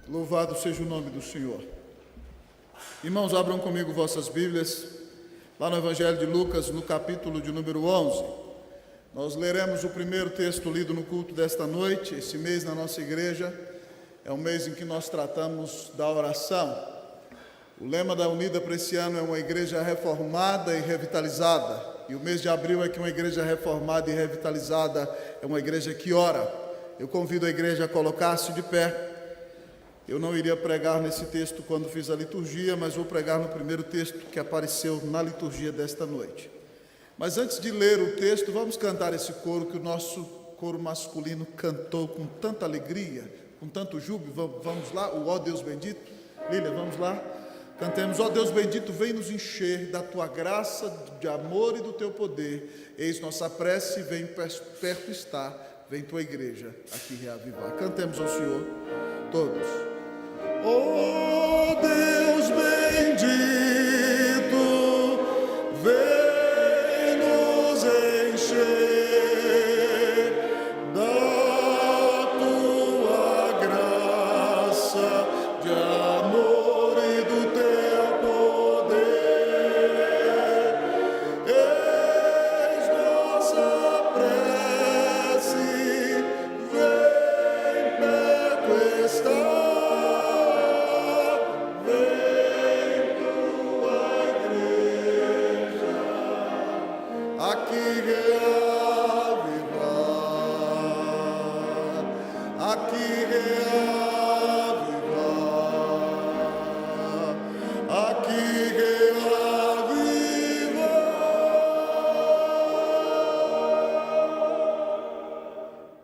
Louvado seja o nome do Senhor. Irmãos, abram comigo vossas Bíblias, lá no Evangelho de Lucas, no capítulo de número 11. Nós leremos o primeiro texto lido no culto desta noite. Esse mês na nossa igreja é um mês em que nós tratamos da oração. O lema da Unida para esse ano é uma igreja reformada e revitalizada. E o mês de abril é que uma igreja reformada e revitalizada é uma igreja que ora. Eu convido a igreja a colocar-se de pé. Eu não iria pregar nesse texto quando fiz a liturgia, mas vou pregar no primeiro texto que apareceu na liturgia desta noite. Mas antes de ler o texto, vamos cantar esse coro que o nosso coro masculino cantou com tanta alegria, com tanto júbilo. Vamos lá, o ó Deus bendito. Lília, vamos lá. Cantemos, ó Deus bendito, vem nos encher da tua graça, de amor e do teu poder. Eis nossa prece, vem perto está, vem tua igreja aqui reavivar. Cantemos ao Senhor, todos. Ó Deus bendito, vem nos encher da tua graça, de amor e do teu poder. Eis nossa prece, vem perto está.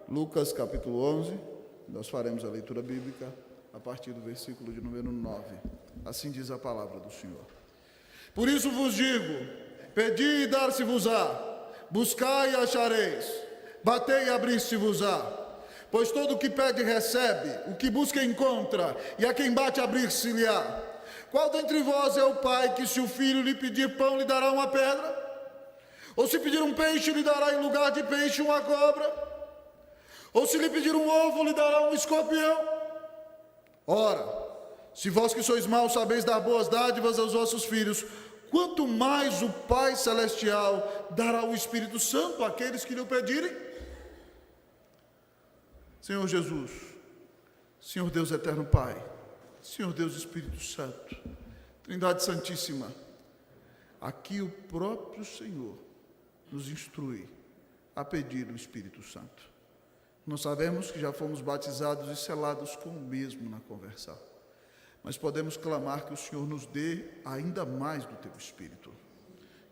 Lucas capítulo 11, nós faremos a leitura bíblica a partir do versículo de número 9. Assim diz a palavra do Senhor. Por isso vos digo, pedi e dar-se-vos-á, buscai e achareis, batei e abrir-se-vos-á. Pois todo o que pede recebe, o que busca encontra, e a quem bate abrir-se-lhe-á. Qual dentre vós é o pai que, se o filho lhe pedir pão, lhe dará uma pedra? Ou se pedir um peixe, lhe dará em lugar de peixe uma cobra? Ou se lhe pedir um ovo, lhe dará um escorpião? Ora, se vós que sois maus sabeis dar boas dádivas aos vossos filhos, quanto mais o Pai Celestial dará o Espírito Santo àqueles que lhe o pedirem? Senhor Jesus, Senhor Deus Eterno Pai, Senhor Deus Espírito Santo, Trindade Santíssima, aqui o próprio Senhor nos instrui a pedir o Espírito Santo. Nós sabemos que já fomos batizados e selados com o mesmo na conversão, mas podemos clamar que o Senhor nos dê ainda mais do teu Espírito,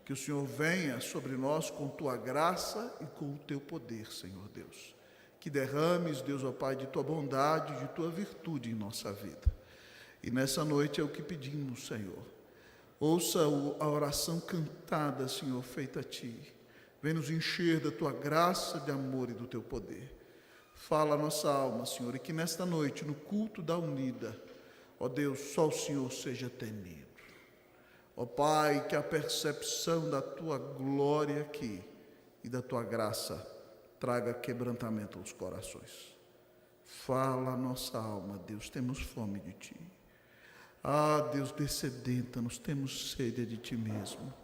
que o Senhor venha sobre nós com tua graça e com o teu poder, Senhor Deus, que derrames, Deus, ó Pai, de tua bondade, de tua virtude em nossa vida. E nessa noite é o que pedimos, Senhor. Ouça a oração cantada, Senhor, feita a ti. Vem nos encher da tua graça, de amor e do teu poder. Fala a nossa alma, Senhor, e que nesta noite, no culto da unida, ó Deus, só o Senhor seja temido. Ó Pai, que a percepção da tua glória aqui e da tua graça traga quebrantamento aos corações. Fala a nossa alma, Deus, temos fome de ti. Ah, Deus, descedenta-nos, temos sede de ti mesmo.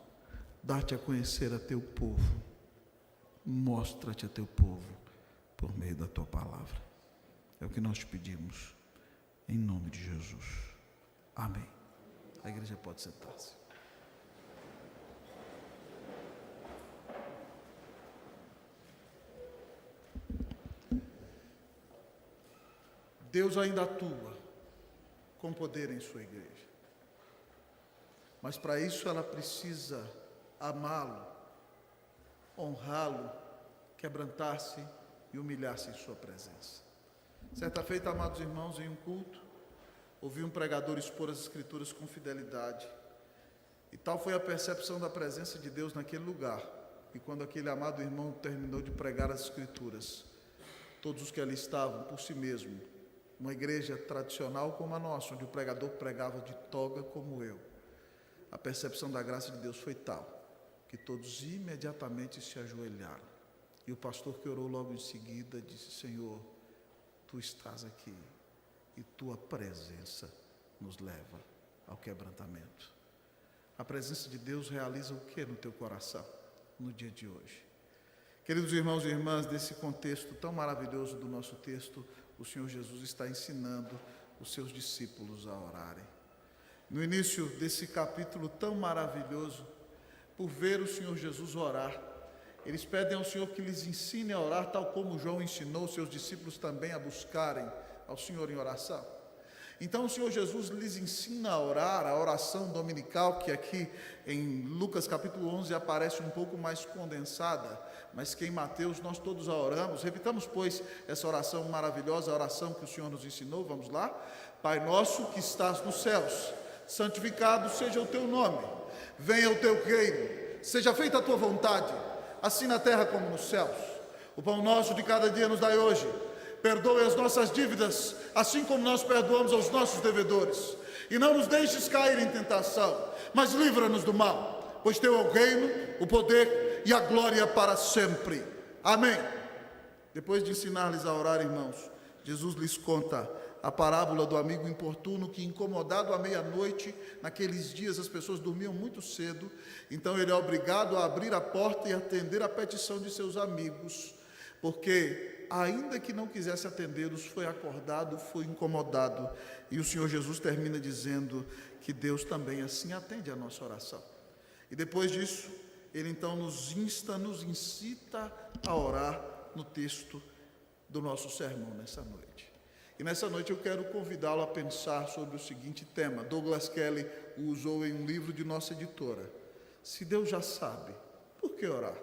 Dá-te a conhecer a teu povo. Mostra-te a teu povo por meio da tua palavra. É o que nós te pedimos, em nome de Jesus. Amém. A igreja pode sentar-se. Deus ainda atua com poder em sua igreja. Mas para isso ela precisa amá-lo, honrá-lo, quebrantar-se e humilhar-se em sua presença. Certa feita, amados irmãos, em um culto, ouvi um pregador expor as Escrituras com fidelidade. E tal foi a percepção da presença de Deus naquele lugar, que quando aquele amado irmão terminou de pregar as Escrituras, todos os que ali estavam, por si mesmo, uma igreja tradicional como a nossa, onde o pregador pregava de toga como eu, a percepção da graça de Deus foi tal, que todos imediatamente se ajoelharam. E o pastor que orou logo em seguida disse: Senhor, Tu estás aqui e tua presença nos leva ao quebrantamento. A presença de Deus realiza o que no teu coração no dia de hoje? Queridos irmãos e irmãs, desse contexto tão maravilhoso do nosso texto, o Senhor Jesus está ensinando os seus discípulos a orarem. No início desse capítulo tão maravilhoso, por ver o Senhor Jesus orar, eles pedem ao Senhor que lhes ensine a orar, tal como João ensinou seus discípulos também a buscarem ao Senhor em oração. Então o Senhor Jesus lhes ensina a orar, a oração dominical, que aqui em Lucas capítulo 11 aparece um pouco mais condensada, mas que em Mateus nós todos a oramos. Repitamos, pois, essa oração maravilhosa, a oração que o Senhor nos ensinou. Vamos lá? Pai nosso que estás nos céus, santificado seja o teu nome, venha o teu reino, seja feita a tua vontade, assim na terra como nos céus. O pão nosso de cada dia nos dai hoje. Perdoe as nossas dívidas, assim como nós perdoamos aos nossos devedores. E não nos deixes cair em tentação, mas livra-nos do mal, pois teu é o reino, o poder e a glória para sempre. Amém. Depois de ensinar-lhes a orar, irmãos, Jesus lhes conta a parábola do amigo importuno que, incomodado à meia-noite, naqueles dias as pessoas dormiam muito cedo, então ele é obrigado a abrir a porta e atender a petição de seus amigos, porque, ainda que não quisesse atendê-los, foi acordado, foi incomodado. E o Senhor Jesus termina dizendo que Deus também assim atende a nossa oração. E depois disso, ele então nos incita a orar no texto do nosso sermão nessa noite. E nessa noite eu quero convidá-lo a pensar sobre o seguinte tema. Douglas Kelly o usou em um livro de nossa editora. Se Deus já sabe, por que orar?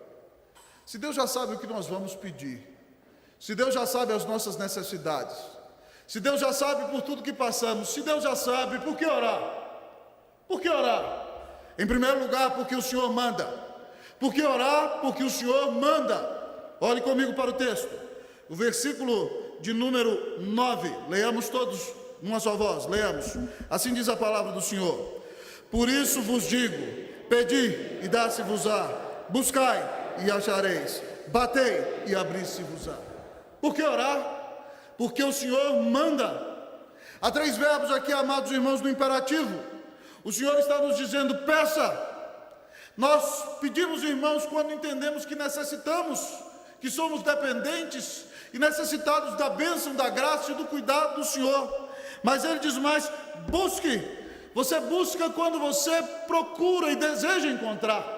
Se Deus já sabe o que nós vamos pedir, se Deus já sabe as nossas necessidades, se Deus já sabe por tudo que passamos, se Deus já sabe, por que orar? Por que orar? Em primeiro lugar, porque o Senhor manda. Por que orar? Porque o Senhor manda. Olhe comigo para o texto. O versículo de número 9, leamos todos numa só voz, leamos. Assim diz a palavra do Senhor. Por isso vos digo, pedi e dá-se-vos-á, buscai e achareis, batei e abrir-se-vos-á. Por que orar? Porque o Senhor manda. Há 3 verbos aqui, amados irmãos, no imperativo. O Senhor está nos dizendo, peça. Nós pedimos, irmãos, quando entendemos que necessitamos, que somos dependentes e necessitados da bênção, da graça e do cuidado do Senhor. Mas Ele diz mais, busque. Você busca quando você procura e deseja encontrar.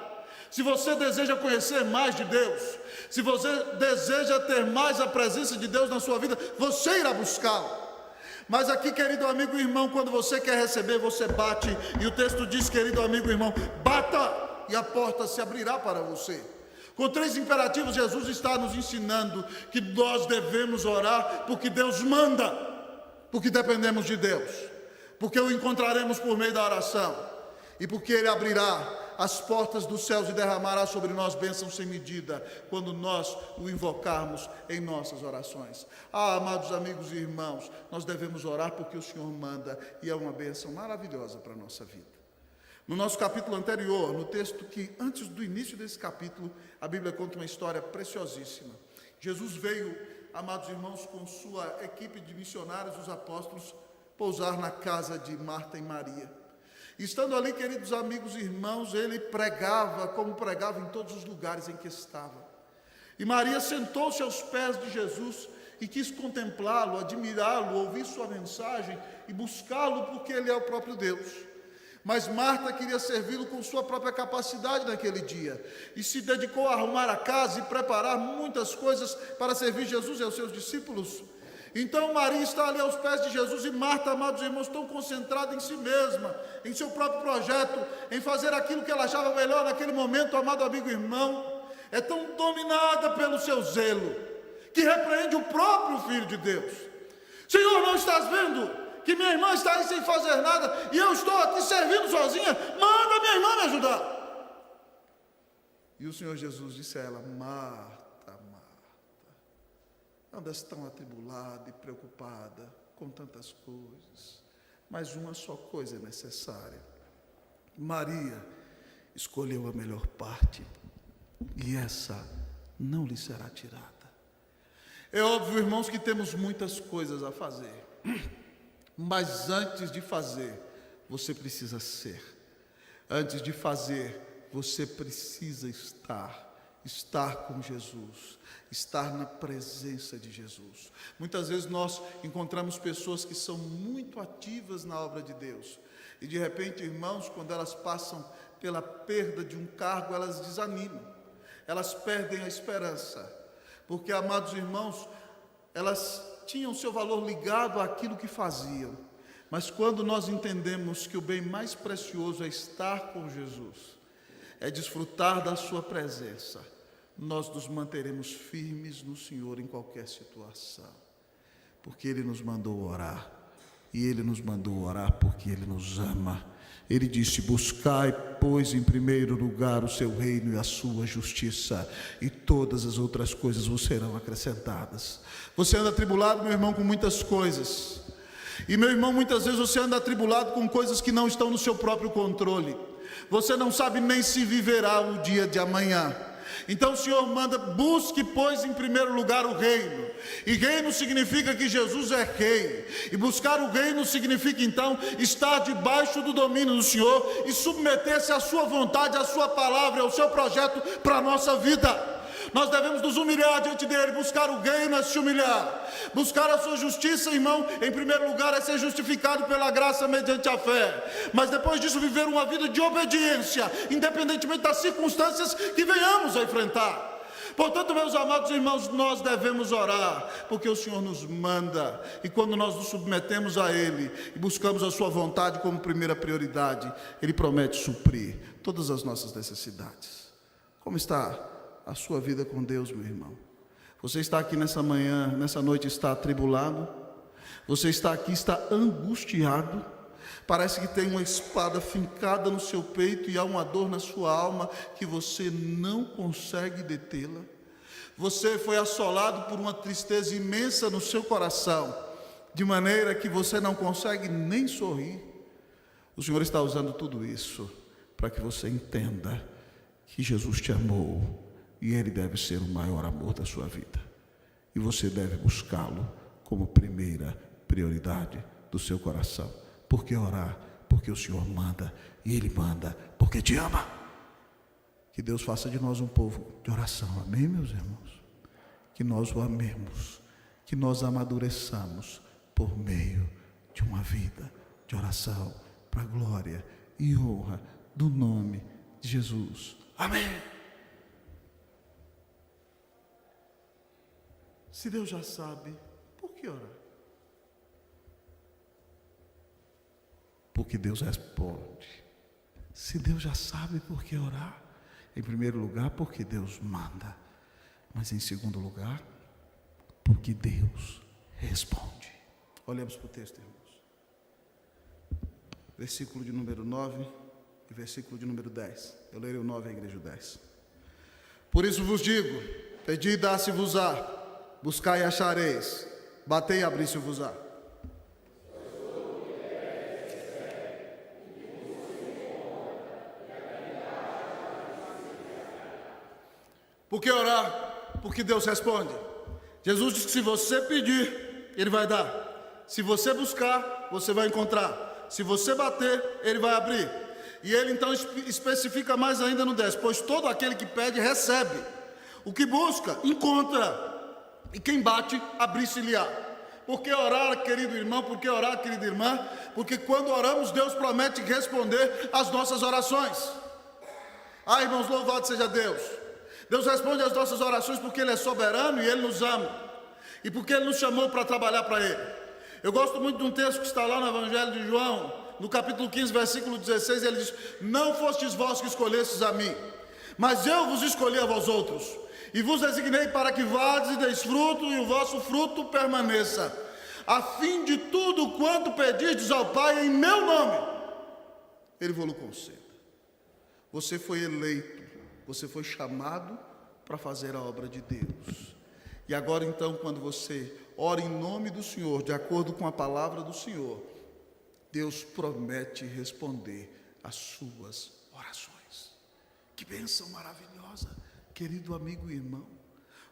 Se você deseja conhecer mais de Deus, se você deseja ter mais a presença de Deus na sua vida, você irá buscá-lo. Mas aqui, querido amigo e irmão, quando você quer receber, você bate. E o texto diz, querido amigo e irmão, bata e a porta se abrirá para você. Com 3 imperativos, Jesus está nos ensinando que nós devemos orar porque Deus manda, porque dependemos de Deus, porque o encontraremos por meio da oração e porque Ele abrirá as portas dos céus e derramará sobre nós bênçãos sem medida, quando nós o invocarmos em nossas orações. Amados amigos e irmãos, nós devemos orar porque o Senhor manda, e é uma bênção maravilhosa para a nossa vida. No nosso capítulo anterior, no texto que antes do início desse capítulo, a Bíblia conta uma história preciosíssima. Jesus veio, amados irmãos, com sua equipe de missionários, os apóstolos, pousar na casa de Marta e Maria. Estando ali, queridos amigos e irmãos, ele pregava como pregava em todos os lugares em que estava. E Maria sentou-se aos pés de Jesus e quis contemplá-lo, admirá-lo, ouvir sua mensagem e buscá-lo porque ele é o próprio Deus. Mas Marta queria servi-lo com sua própria capacidade naquele dia e se dedicou a arrumar a casa e preparar muitas coisas para servir Jesus e aos seus discípulos. Então Maria está ali aos pés de Jesus e Marta, amados irmãos, tão concentrada em si mesma, em seu próprio projeto, em fazer aquilo que ela achava melhor naquele momento, amado amigo e irmão, é tão dominada pelo seu zelo, que repreende o próprio Filho de Deus. Senhor, não estás vendo que minha irmã está aí sem fazer nada e eu estou aqui servindo sozinha? Manda minha irmã me ajudar. E o Senhor Jesus disse a ela, Marta, andas tão atribulada e preocupada com tantas coisas, mas uma só coisa é necessária. Maria escolheu a melhor parte, e essa não lhe será tirada. É óbvio, irmãos, que temos muitas coisas a fazer. Mas antes de fazer, você precisa ser. Antes de fazer, você precisa estar com Jesus, estar na presença de Jesus. Muitas vezes nós encontramos pessoas que são muito ativas na obra de Deus, e de repente, irmãos, quando elas passam pela perda de um cargo, elas desanimam, elas perdem a esperança, porque, amados irmãos, elas tinham seu valor ligado àquilo que faziam. Mas quando nós entendemos que o bem mais precioso é estar com Jesus, é desfrutar da sua presença, nós nos manteremos firmes no Senhor em qualquer situação, porque Ele nos mandou orar, e Ele nos mandou orar porque Ele nos ama. Ele disse: buscai, pois, em primeiro lugar o seu reino e a sua justiça, e todas as outras coisas vos serão acrescentadas. Você anda atribulado, meu irmão, com muitas coisas, e meu irmão, muitas vezes você anda atribulado com coisas que não estão no seu próprio controle. Você não sabe nem se viverá o dia de amanhã. Então o Senhor manda: busque, pois, em primeiro lugar o reino. E reino significa que Jesus é rei. E buscar o reino significa então estar debaixo do domínio do Senhor e submeter-se à sua vontade, à sua palavra, ao seu projeto para a nossa vida. Nós devemos nos humilhar diante dele. Buscar o reino é se humilhar. Buscar a sua justiça, irmão, em primeiro lugar é ser justificado pela graça mediante a fé. Mas depois disso, viver uma vida de obediência, independentemente das circunstâncias que venhamos a enfrentar. Portanto, meus amados irmãos, nós devemos orar, porque o Senhor nos manda. E quando nós nos submetemos a Ele e buscamos a sua vontade como primeira prioridade, Ele promete suprir todas as nossas necessidades. Como está a sua vida com Deus, meu irmão? Você está aqui nessa manhã, nessa noite, está atribulado? Você está aqui, está angustiado? Parece que tem uma espada fincada no seu peito e há uma dor na sua alma que você não consegue detê-la. Você foi assolado por uma tristeza imensa no seu coração, de maneira que você não consegue nem sorrir. O Senhor está usando tudo isso para que você entenda que Jesus te amou e Ele deve ser o maior amor da sua vida. E você deve buscá-lo como primeira prioridade do seu coração. Por que orar? Porque o Senhor manda, e Ele manda porque te ama. Que Deus faça de nós um povo de oração, amém, meus irmãos? Que nós o amemos, que nós amadureçamos por meio de uma vida de oração, para a glória e honra do nome de Jesus, amém. Se Deus já sabe, por que orar? Porque Deus responde. Se Deus já sabe, por que orar? Em primeiro lugar, porque Deus manda. Mas em segundo lugar, porque Deus responde. Olhemos para o texto, irmãos. Versículo de número 9 e versículo de número 10. Eu lerei o 9 e a igreja o 10. Por isso vos digo: pedi e dá-se-vos-á, buscai e achareis, batei e abri-se-vos-á. Por que orar? Porque Deus responde. Jesus disse que se você pedir, Ele vai dar. Se você buscar, você vai encontrar. Se você bater, Ele vai abrir. E Ele então especifica mais ainda no 10. Pois todo aquele que pede, recebe. O que busca, encontra. E quem bate, abrir-se-lhe-á. Por que orar, querido irmão? Por que orar, querida irmã? Porque quando oramos, Deus promete responder às nossas orações. Ah, irmãos, louvado seja Deus. Deus responde às nossas orações porque Ele é soberano e Ele nos ama. E porque Ele nos chamou para trabalhar para Ele. Eu gosto muito de um texto que está lá no Evangelho de João, no capítulo 15, versículo 16, ele diz: não fostes vós que escolhestes a mim, mas eu vos escolhi a vós outros, e vos designei para que vades e deis fruto, e o vosso fruto permaneça, a fim de tudo quanto pedirdes ao Pai em meu nome, Ele vos conceda. Você foi eleito, você foi chamado para fazer a obra de Deus. E agora então, quando você ora em nome do Senhor, de acordo com a palavra do Senhor, Deus promete responder às suas orações. Que bênção maravilhosa, querido amigo e irmão.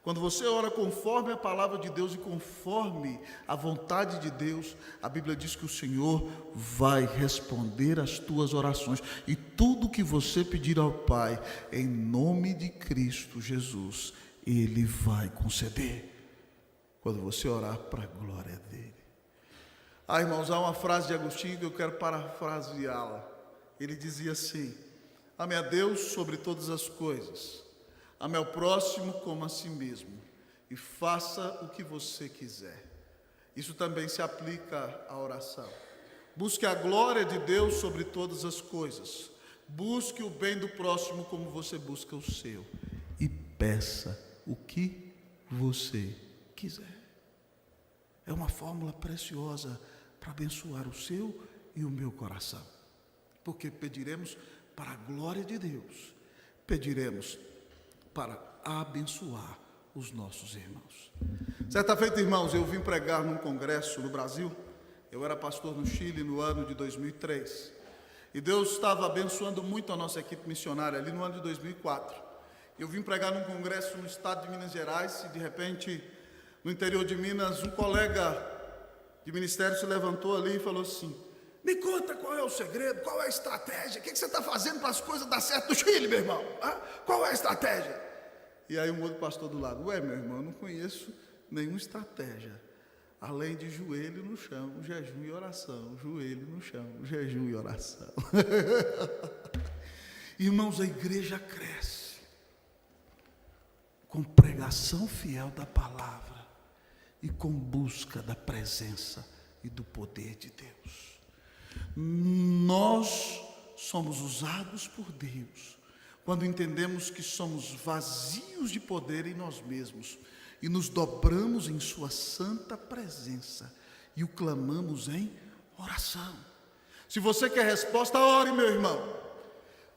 Quando você ora conforme a palavra de Deus e conforme a vontade de Deus, a Bíblia diz que o Senhor vai responder às tuas orações. E tudo que você pedir ao Pai, em nome de Cristo Jesus, Ele vai conceder. Quando você orar para a glória dEle. Irmãos, há uma frase de Agostinho que eu quero parafraseá-la. Ele dizia assim: ame a Deus sobre todas as coisas, ame ao próximo como a si mesmo, e faça o que você quiser. Isso também se aplica à oração. Busque a glória de Deus sobre todas as coisas. Busque o bem do próximo como você busca o seu. E peça o que você quiser. É uma fórmula preciosa para abençoar o seu e o meu coração. Porque pediremos para a glória de Deus. Pediremos para abençoar os nossos irmãos. Certa feita, irmãos, eu vim pregar num congresso no Brasil. Eu era pastor no Chile no ano de 2003. E Deus estava abençoando muito a nossa equipe missionária ali no ano de 2004. Eu vim pregar num congresso no estado de Minas Gerais e de repente, no interior de Minas, um colega de ministério se levantou ali e falou assim: me conta qual é o segredo, qual é a estratégia, o que você está fazendo para as coisas dar certo no Chile, meu irmão? Qual é a estratégia? E aí um outro pastor do lado: ué, meu irmão, eu não conheço nenhuma estratégia, além de joelho no chão, jejum e oração, joelho no chão, jejum e oração. Irmãos, a igreja cresce com pregação fiel da palavra e com busca da presença e do poder de Deus. Nós somos usados por Deus quando entendemos que somos vazios de poder em nós mesmos e nos dobramos em sua santa presença e o clamamos em oração. Se você quer resposta, ore, meu irmão.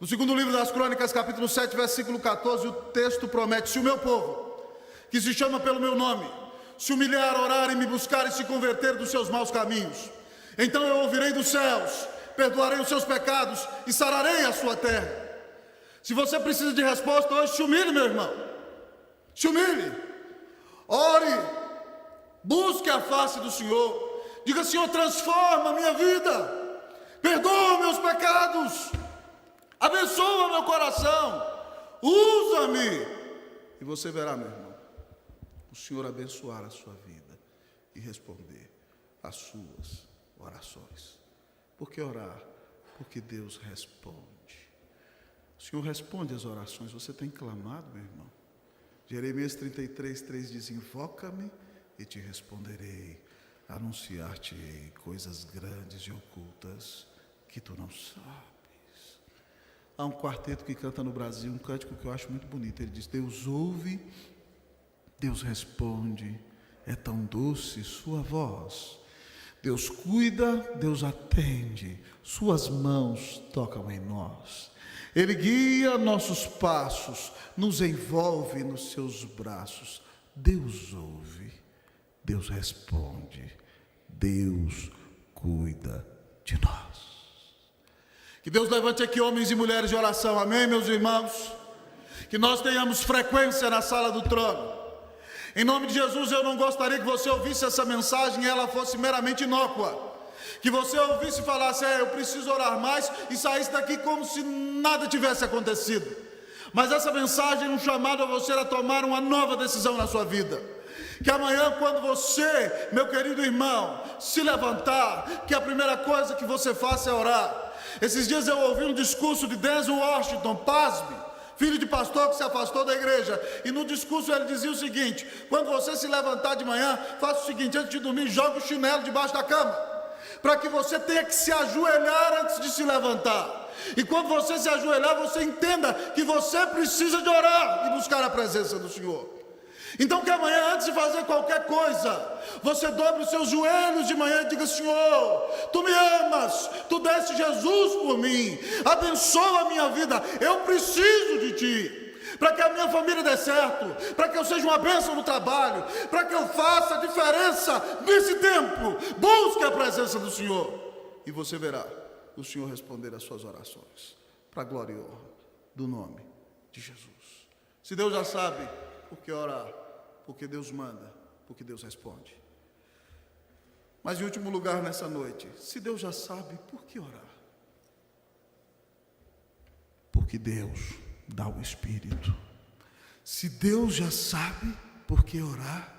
No segundo livro das Crônicas, capítulo 7, versículo 14, o texto promete: se o meu povo, que se chama pelo meu nome, se humilhar, orar e me buscar e se converter dos seus maus caminhos, então eu ouvirei dos céus, perdoarei os seus pecados e sararei a sua terra. Se você precisa de resposta hoje, se humilhe, meu irmão. Se humilhe. Ore. Busque a face do Senhor. Diga: Senhor, transforma a minha vida. Perdoa meus pecados. Abençoa meu coração. Usa-me. E você verá, meu irmão, o Senhor abençoar a sua vida e responder às suas orações. Por que orar? Porque Deus responde. O Senhor responde às orações. Você tem clamado, meu irmão? Jeremias 33, 3 diz: invoca-me e te responderei, anunciar-te-ei coisas grandes e ocultas que tu não sabes. Há um quarteto que canta no Brasil um cântico que eu acho muito bonito. Ele diz: Deus ouve, Deus responde, é tão doce sua voz. Deus cuida, Deus atende, suas mãos tocam em nós. Ele guia nossos passos, nos envolve nos seus braços. Deus ouve, Deus responde, Deus cuida de nós. Que Deus levante aqui homens e mulheres de oração, amém, meus irmãos? Que nós tenhamos frequência na sala do trono. Em nome de Jesus, eu não gostaria que você ouvisse essa mensagem e ela fosse meramente inócua. Que você ouvisse e falasse: eu preciso orar mais, e saísse daqui como se nada tivesse acontecido. Mas essa mensagem é um chamado a você a tomar uma nova decisão na sua vida. Que amanhã, quando você, meu querido irmão, se levantar, que a primeira coisa que você faça é orar. Esses dias eu ouvi um discurso de Denzel Washington, pasme, filho de pastor que se afastou da igreja, e no discurso ele dizia o seguinte: quando você se levantar de manhã, faça o seguinte, antes de dormir, joga o chinelo debaixo da cama, para que você tenha que se ajoelhar antes de se levantar, e quando você se ajoelhar, você entenda que você precisa de orar e buscar a presença do Senhor. Então que amanhã, antes de fazer qualquer coisa, você dobre os seus joelhos de manhã e diga: Senhor, Tu me amas, Tu deste Jesus por mim, abençoa a minha vida, eu preciso de Ti, para que a minha família dê certo, para que eu seja uma bênção no trabalho, para que eu faça a diferença nesse tempo. Busque a presença do Senhor, e você verá o Senhor responder às suas orações, para a glória e honra do nome de Jesus. Se Deus já sabe por que orar, porque Deus manda, porque Deus responde. Mas em último lugar nessa noite, se Deus já sabe, por que orar? Porque Deus dá o Espírito. Se Deus já sabe, por que orar?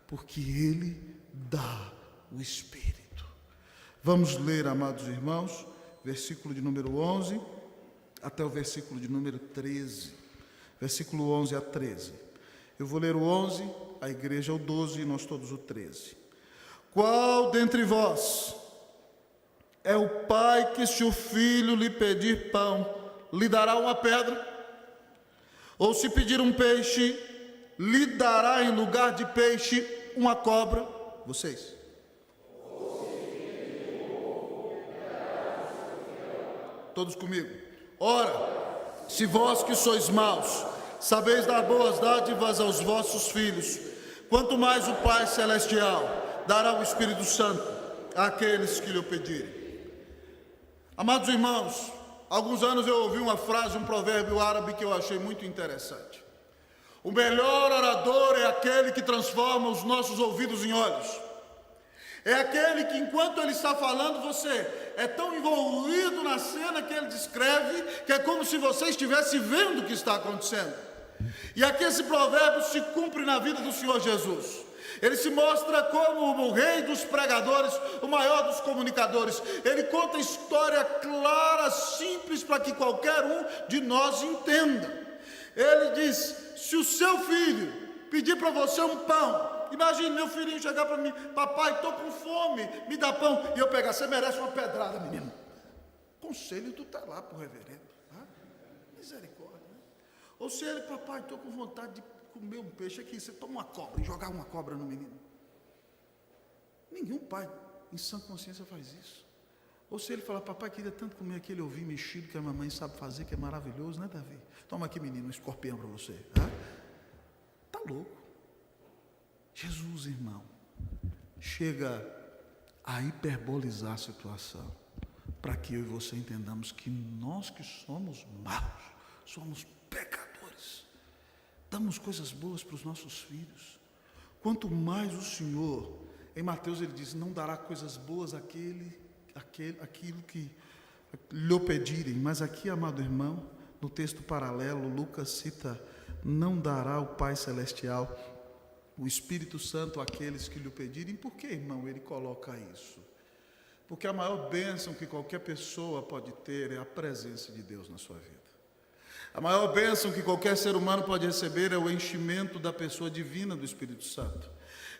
Porque Ele dá o Espírito. Vamos ler, amados irmãos, versículo de número 11 até o versículo de número 13. Versículo 11 a 13. Eu vou ler o 11, a igreja o 12 e nós todos o 13. Qual dentre vós é o pai que, se o filho lhe pedir pão, lhe dará uma pedra? Ou se pedir um peixe, lhe dará em lugar de peixe uma cobra? Vocês? Todos comigo. Ora, se vós que sois maus, sabeis dar boas dádivas aos vossos filhos, quanto mais o Pai Celestial dará o Espírito Santo àqueles que lhe o pedirem. Amados irmãos, há alguns anos eu ouvi uma frase, um provérbio árabe que eu achei muito interessante. O melhor orador é aquele que transforma os nossos ouvidos em olhos. É aquele que, enquanto ele está falando, você é tão envolvido na cena que ele descreve, que é como se você estivesse vendo o que está acontecendo. E aqui esse provérbio se cumpre na vida do Senhor Jesus. Ele se mostra como o rei dos pregadores, o maior dos comunicadores. Ele conta a história clara, simples, para que qualquer um de nós entenda. Ele diz: se o seu filho pedir para você um pão, imagine meu filhinho chegar para mim: papai, estou com fome, me dá pão. E eu pegar: você merece uma pedrada, menino. Conselho tu está lá para o reverendo, tá? Misericórdia, né? Ou se ele: papai, estou com vontade de comer um peixe aqui, você toma uma cobra e jogar uma cobra no menino. Nenhum pai em sã consciência faz isso. Ou se ele falar: papai, queria tanto comer aquele ovinho mexido que a mamãe sabe fazer, que é maravilhoso, né, Davi? Toma aqui, menino, um escorpião para você. Está louco. Jesus, irmão, chega a hiperbolizar a situação, para que eu e você entendamos que nós que somos maus, somos pecadores, damos coisas boas para os nossos filhos. Quanto mais o Senhor, em Mateus ele diz: não dará coisas boas aquilo que lhe pedirem. Mas aqui, amado irmão, no texto paralelo, Lucas cita: não dará o Pai Celestial o Espírito Santo àqueles que lhe pedirem. Por que, irmão, ele coloca isso? Porque a maior bênção que qualquer pessoa pode ter é a presença de Deus na sua vida. A maior bênção que qualquer ser humano pode receber é o enchimento da pessoa divina do Espírito Santo.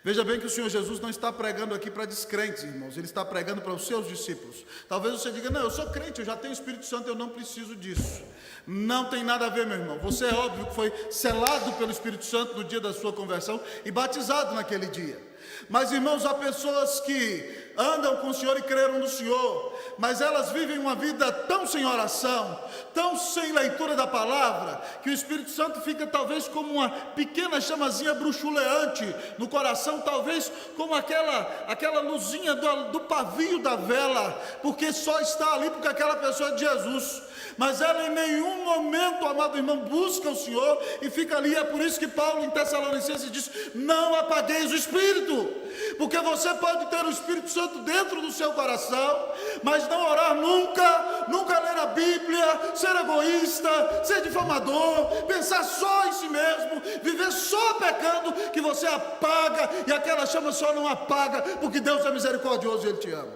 Veja bem que o Senhor Jesus não está pregando aqui para descrentes, irmãos. Ele está pregando para os seus discípulos. Talvez você diga: não, eu sou crente, eu já tenho o Espírito Santo, eu não preciso disso. Não tem nada a ver, meu irmão. Você é óbvio que foi selado pelo Espírito Santo no dia da sua conversão e batizado naquele dia. Mas, irmãos, há pessoas que andam com o Senhor e creram no Senhor, mas elas vivem uma vida tão sem oração, tão sem leitura da palavra, que o Espírito Santo fica talvez como uma pequena chamazinha bruxuleante no coração, talvez como aquela luzinha do pavio da vela, porque só está ali porque aquela pessoa é de Jesus. Mas ela em nenhum momento, amado irmão, busca o Senhor e fica ali. É por isso que Paulo em Tessalonicenses diz: não apagueis o Espírito, porque você pode ter o Espírito Santo dentro do seu coração, mas não orar nunca ler a Bíblia, ser egoísta, ser difamador, pensar só em si mesmo, viver só pecando, que você apaga, e aquela chama só não apaga, porque Deus é misericordioso e Ele te ama.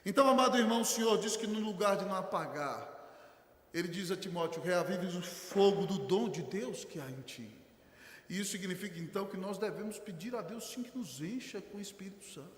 Então, amado irmão, o Senhor diz que no lugar de não apagar, Ele diz a Timóteo: reavives o fogo do dom de Deus que há em ti. E isso significa então que nós devemos pedir a Deus sim que nos encha com o Espírito Santo.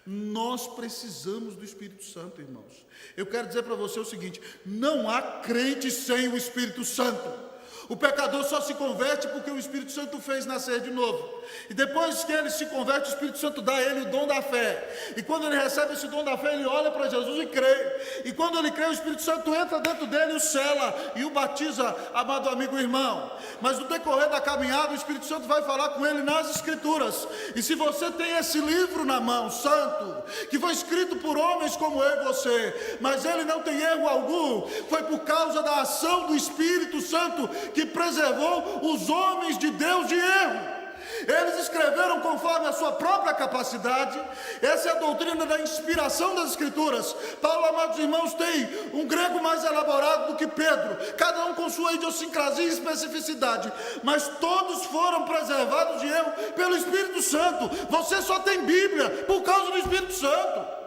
Nós precisamos do Espírito Santo, irmãos. Eu quero dizer para você o seguinte: não há crente sem o Espírito Santo. O pecador só se converte porque o Espírito Santo fez nascer de novo. E depois que ele se converte, o Espírito Santo dá a ele o dom da fé. E quando ele recebe esse dom da fé, ele olha para Jesus e crê. E quando ele crê, o Espírito Santo entra dentro dele e o sela e o batiza, amado amigo e irmão. Mas no decorrer da caminhada, o Espírito Santo vai falar com ele nas Escrituras. E se você tem esse livro na mão, santo, que foi escrito por homens como eu e você, mas ele não tem erro algum, foi por causa da ação do Espírito Santo que preservou os homens de Deus de erro. Eles escreveram conforme a sua própria capacidade. Essa é a doutrina da inspiração das Escrituras. Paulo, amados irmãos, tem um grego mais elaborado do que Pedro, cada um com sua idiosincrasia e especificidade, mas todos foram preservados de erro pelo Espírito Santo. Você só tem Bíblia por causa do Espírito Santo.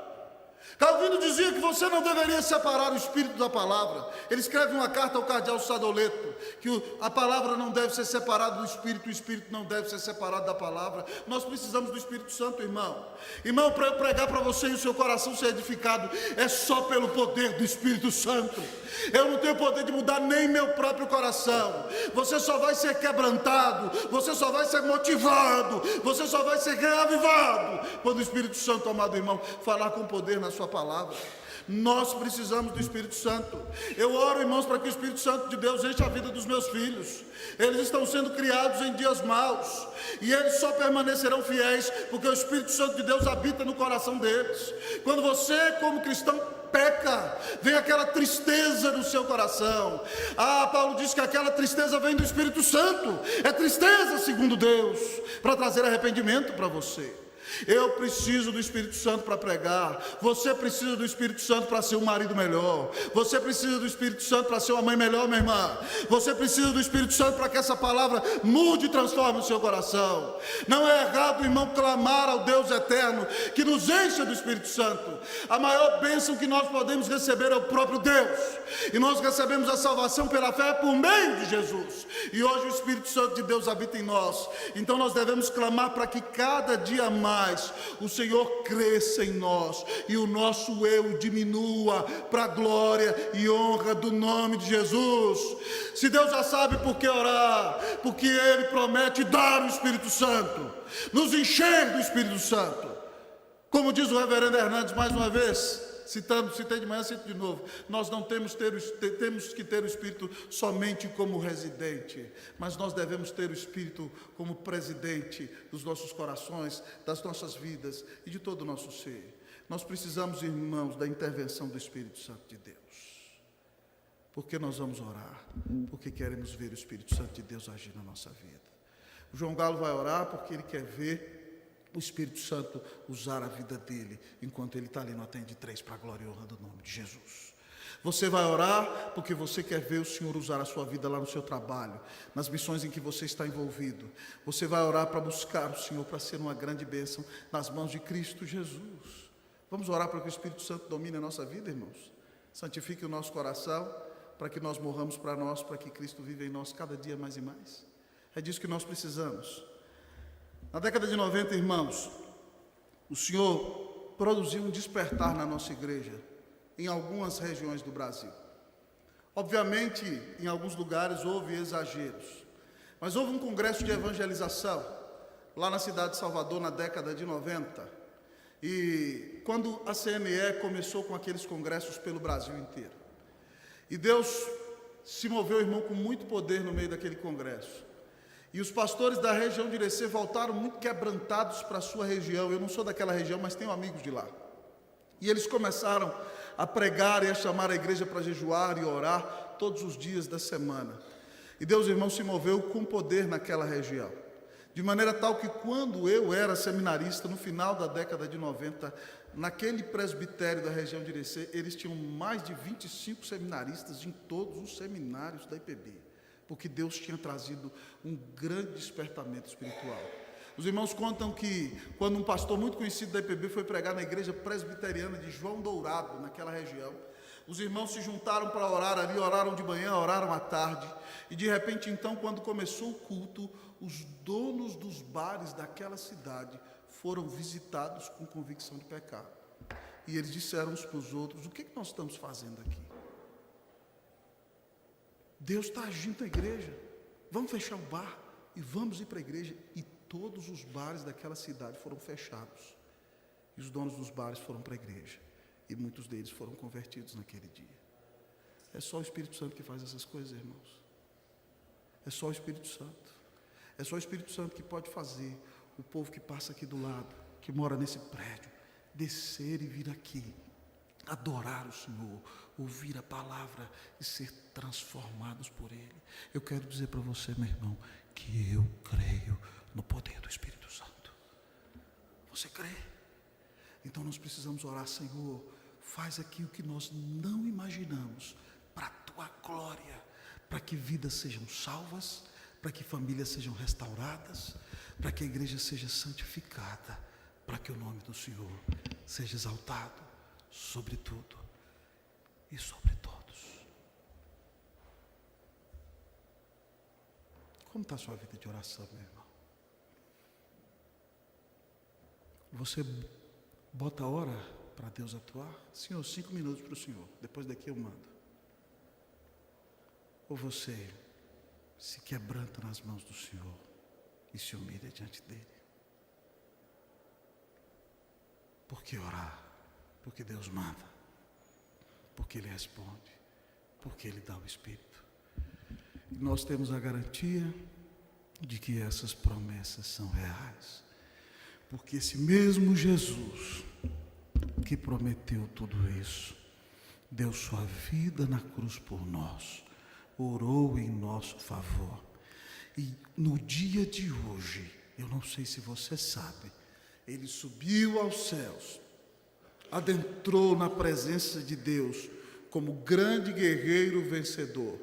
Calvino dizia que você não deveria separar o Espírito da palavra. Ele escreve uma carta ao cardeal Sadoleto, que a palavra não deve ser separada do Espírito, o Espírito não deve ser separado da palavra. Nós precisamos do Espírito Santo, irmão. Irmão, para eu pregar para você e o seu coração ser edificado, é só pelo poder do Espírito Santo. Eu não tenho poder de mudar nem meu próprio coração. Você só vai ser quebrantado, você só vai ser motivado, você só vai ser reavivado quando o Espírito Santo, amado irmão, falar com poder na sua palavra. Nós precisamos do Espírito Santo. Eu oro, irmãos, para que o Espírito Santo de Deus enche a vida dos meus filhos. Eles estão sendo criados em dias maus, e eles só permanecerão fiéis porque o Espírito Santo de Deus habita no coração deles. Quando você, como cristão, peca, vem aquela tristeza no seu coração. Paulo diz que aquela tristeza vem do Espírito Santo. É tristeza segundo Deus, para trazer arrependimento para você. Eu preciso do Espírito Santo para pregar. Você precisa do Espírito Santo para ser um marido melhor. Você precisa do Espírito Santo para ser uma mãe melhor, minha irmã. Você precisa do Espírito Santo para que essa palavra mude e transforme o seu coração. Não é errado, irmão, clamar ao Deus eterno que nos encha do Espírito Santo. A maior bênção que nós podemos receber é o próprio Deus, e nós recebemos a salvação pela fé por meio de Jesus. E hoje o Espírito Santo de Deus habita em nós. Então nós devemos clamar para que cada dia mais o Senhor cresça em nós e o nosso eu diminua para a glória e honra do nome de Jesus. Se Deus já sabe por que orar, porque Ele promete dar o Espírito Santo, nos encher do Espírito Santo. Como diz o reverendo Hernandes mais uma vez, citei de manhã, cito de novo, nós não temos que ter o Espírito somente como residente, mas nós devemos ter o Espírito como presidente dos nossos corações, das nossas vidas e de todo o nosso ser. Nós precisamos, irmãos, da intervenção do Espírito Santo de Deus. Porque nós vamos orar, porque queremos ver o Espírito Santo de Deus agir na nossa vida. O João Galo vai orar porque ele quer ver o Espírito Santo usar a vida dele, enquanto ele está ali no Atende 3, para a glória e honra do nome de Jesus. Você vai orar porque você quer ver o Senhor usar a sua vida lá no seu trabalho, nas missões em que você está envolvido. Você vai orar para buscar o Senhor, para ser uma grande bênção nas mãos de Cristo Jesus. Vamos orar para que o Espírito Santo domine a nossa vida, irmãos. Santifique o nosso coração, para que nós morramos para nós, para que Cristo viva em nós cada dia mais e mais. É disso que nós precisamos. Na década de 90, irmãos, o Senhor produziu um despertar na nossa igreja, em algumas regiões do Brasil. Obviamente, em alguns lugares houve exageros, mas houve um congresso de evangelização, lá na cidade de Salvador, na década de 90, e quando a CME começou com aqueles congressos pelo Brasil inteiro. E Deus se moveu, irmão, com muito poder no meio daquele congresso. E os pastores da região de Irecê voltaram muito quebrantados para a sua região. Eu não sou daquela região, mas tenho amigos de lá. E eles começaram a pregar e a chamar a igreja para jejuar e orar todos os dias da semana. E Deus, irmão, se moveu com poder naquela região. De maneira tal que quando eu era seminarista, no final da década de 90, naquele presbitério da região de Irecê, eles tinham mais de 25 seminaristas em todos os seminários da IPB. Porque Deus tinha trazido um grande despertamento espiritual. Os irmãos contam que quando um pastor muito conhecido da IPB foi pregar na igreja presbiteriana de João Dourado, naquela região, os irmãos se juntaram para orar ali, oraram de manhã, oraram à tarde, e de repente então, quando começou o culto, os donos dos bares daquela cidade foram visitados com convicção de pecado. E eles disseram uns para os outros: o que nós estamos fazendo aqui? Deus está agindo na igreja, vamos fechar o bar e vamos ir para a igreja. E todos os bares daquela cidade foram fechados, e os donos dos bares foram para a igreja, e muitos deles foram convertidos naquele dia. É só o Espírito Santo que faz essas coisas, irmãos. É só o Espírito Santo. É só o Espírito Santo que pode fazer o povo que passa aqui do lado, que mora nesse prédio, descer e vir aqui, adorar o Senhor, ouvir a palavra e ser transformados por Ele. Eu quero dizer para você, meu irmão, que eu creio no poder do Espírito Santo. Você crê? Então nós precisamos orar: Senhor, faz aqui o que nós não imaginamos, para a tua glória, para que vidas sejam salvas, para que famílias sejam restauradas, para que a igreja seja santificada, para que o nome do Senhor seja exaltado sobre tudo e sobre todos. Como está a sua vida de oração, meu irmão? Você bota a hora para Deus atuar? Senhor, 5 minutos para o Senhor, depois daqui eu mando. Ou você se quebranta nas mãos do Senhor e se humilha diante dele? Por que orar? Porque Deus manda, porque Ele responde, porque Ele dá o Espírito. E nós temos a garantia de que essas promessas são reais, porque esse mesmo Jesus que prometeu tudo isso, deu sua vida na cruz por nós, orou em nosso favor. E no dia de hoje, eu não sei se você sabe, Ele subiu aos céus, adentrou na presença de Deus como grande guerreiro vencedor.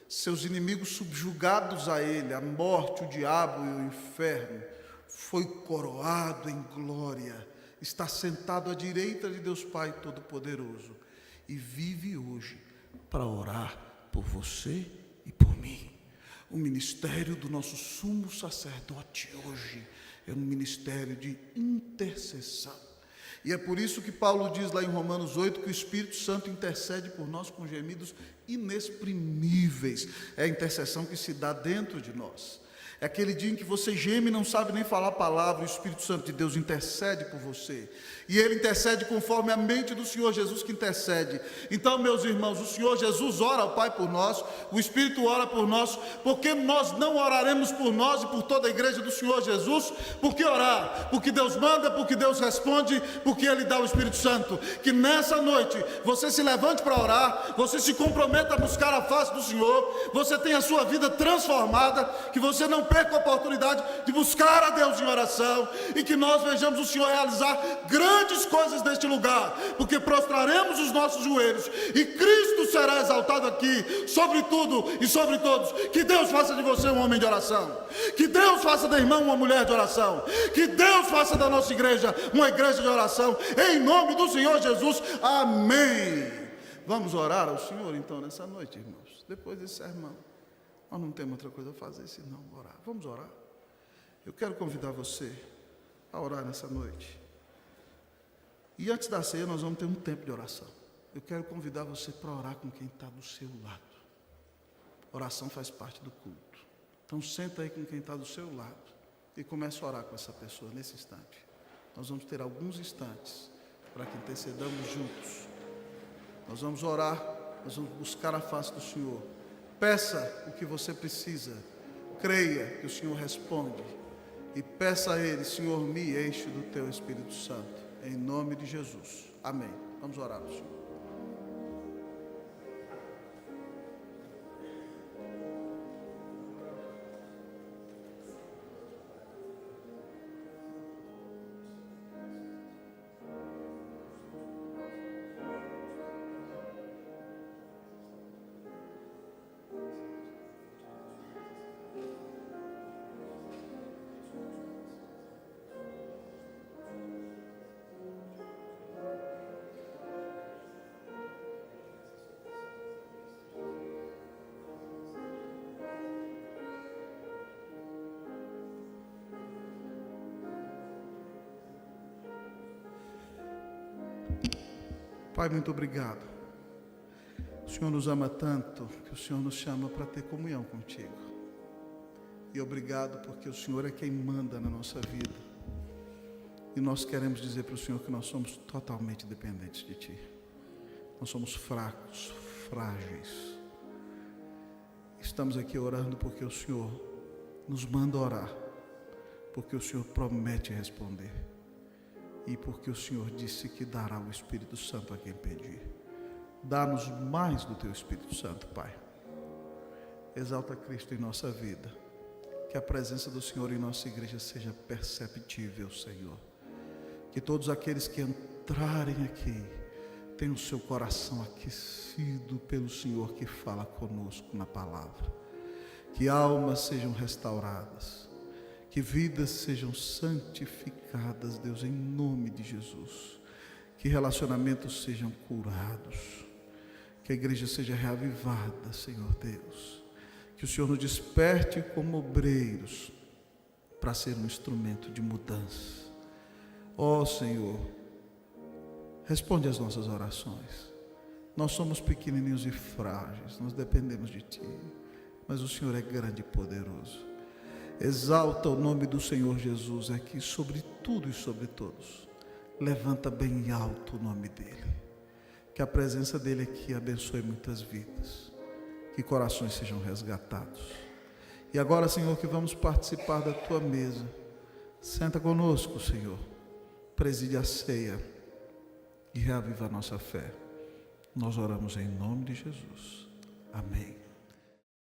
Seus inimigos subjugados a Ele, a morte, o diabo e o inferno, foi coroado em glória, está sentado à direita de Deus Pai Todo-Poderoso e vive hoje para orar por você e por mim. O ministério do nosso sumo sacerdote hoje é um ministério de intercessão. E é por isso que Paulo diz lá em Romanos 8 que o Espírito Santo intercede por nós com gemidos inexprimíveis. É a intercessão que se dá dentro de nós. É aquele dia em que você geme e não sabe nem falar a palavra, e o Espírito Santo de Deus intercede por você. E Ele intercede conforme a mente do Senhor Jesus que intercede. Então, meus irmãos, o Senhor Jesus ora ao Pai por nós, o Espírito ora por nós, porque nós não oraremos por nós e por toda a igreja do Senhor Jesus? Por que orar? Porque Deus manda, porque Deus responde, porque Ele dá o Espírito Santo. Que nessa noite você se levante para orar, você se comprometa a buscar a face do Senhor, você tenha a sua vida transformada, que você não perca a oportunidade de buscar a Deus em oração, e que nós vejamos o Senhor realizar grandes coisas neste lugar, porque prostraremos os nossos joelhos e Cristo será exaltado aqui, sobre tudo e sobre todos. Que Deus faça de você um homem de oração, que Deus faça da irmã uma mulher de oração, que Deus faça da nossa igreja uma igreja de oração, em nome do Senhor Jesus, amém. Vamos orar ao Senhor então nessa noite, irmãos, depois desse sermão. Nós não temos outra coisa a fazer senão orar. Vamos orar. Eu quero convidar você a orar nessa noite. E antes da ceia nós vamos ter um tempo de oração. Eu quero convidar você para orar com quem está do seu lado. Oração faz parte do culto. Então senta aí com quem está do seu lado e comece a orar com essa pessoa nesse instante. Nós vamos ter alguns instantes para que intercedamos juntos. Nós vamos orar, nós vamos buscar a face do Senhor. Peça o que você precisa, creia que o Senhor responde, e peça a Ele: Senhor, me enche do Teu Espírito Santo, em nome de Jesus, amém. Vamos orar ao Senhor. Pai, muito obrigado. O Senhor nos ama tanto que o Senhor nos chama para ter comunhão contigo. E obrigado porque o Senhor é quem manda na nossa vida. E nós queremos dizer para o Senhor que nós somos totalmente dependentes de Ti. Nós somos fracos, frágeis. Estamos aqui orando porque o Senhor nos manda orar, porque o Senhor promete responder. E porque o Senhor disse que dará o Espírito Santo a quem pedir. Dá-nos mais do Teu Espírito Santo, Pai. Exalta Cristo em nossa vida. que a presença do Senhor em nossa igreja seja perceptível, Senhor. Que todos aqueles que entrarem aqui tenham o seu coração aquecido pelo Senhor que fala conosco na palavra. Que almas sejam restauradas, que vidas sejam santificadas, Deus, em nome de Jesus. Que relacionamentos sejam curados, que a igreja seja reavivada, Senhor Deus. Que o Senhor nos desperte como obreiros para ser um instrumento de mudança. Ó Senhor, responde às nossas orações. Nós somos pequenininhos e frágeis, nós dependemos de Ti, mas o Senhor é grande e poderoso. Exalta o nome do Senhor Jesus aqui sobre tudo e sobre todos. Levanta bem alto o nome dEle. Que a presença dEle aqui abençoe muitas vidas. Que corações sejam resgatados. E agora, Senhor, que vamos participar da Tua mesa. Senta conosco, Senhor. Preside a ceia e reaviva a nossa fé. Nós oramos em nome de Jesus. Amém.